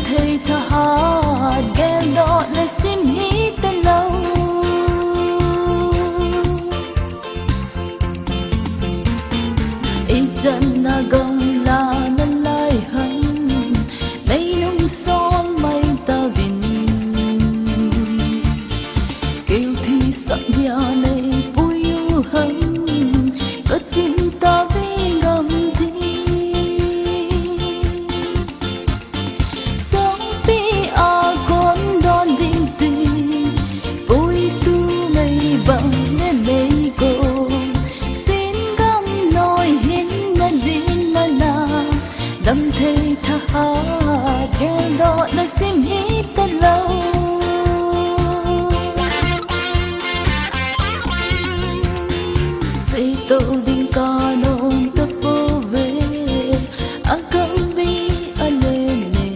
thầy tha ha gel đó là sim hi ta lâu ý chân na gong la na lai hân lấy nung son mây ta vin kêu thi sắc nhà này vui yêu hân có cinta vì ngầm thi sống bi à con đón din tin vui tu mây bằng nên mây cô xin găm nỗi hin na din na na đâm thầy tha ha kêu đó là sim hi ta lâu vì tôi định ca nông tập vô về a cầm bi a lên nè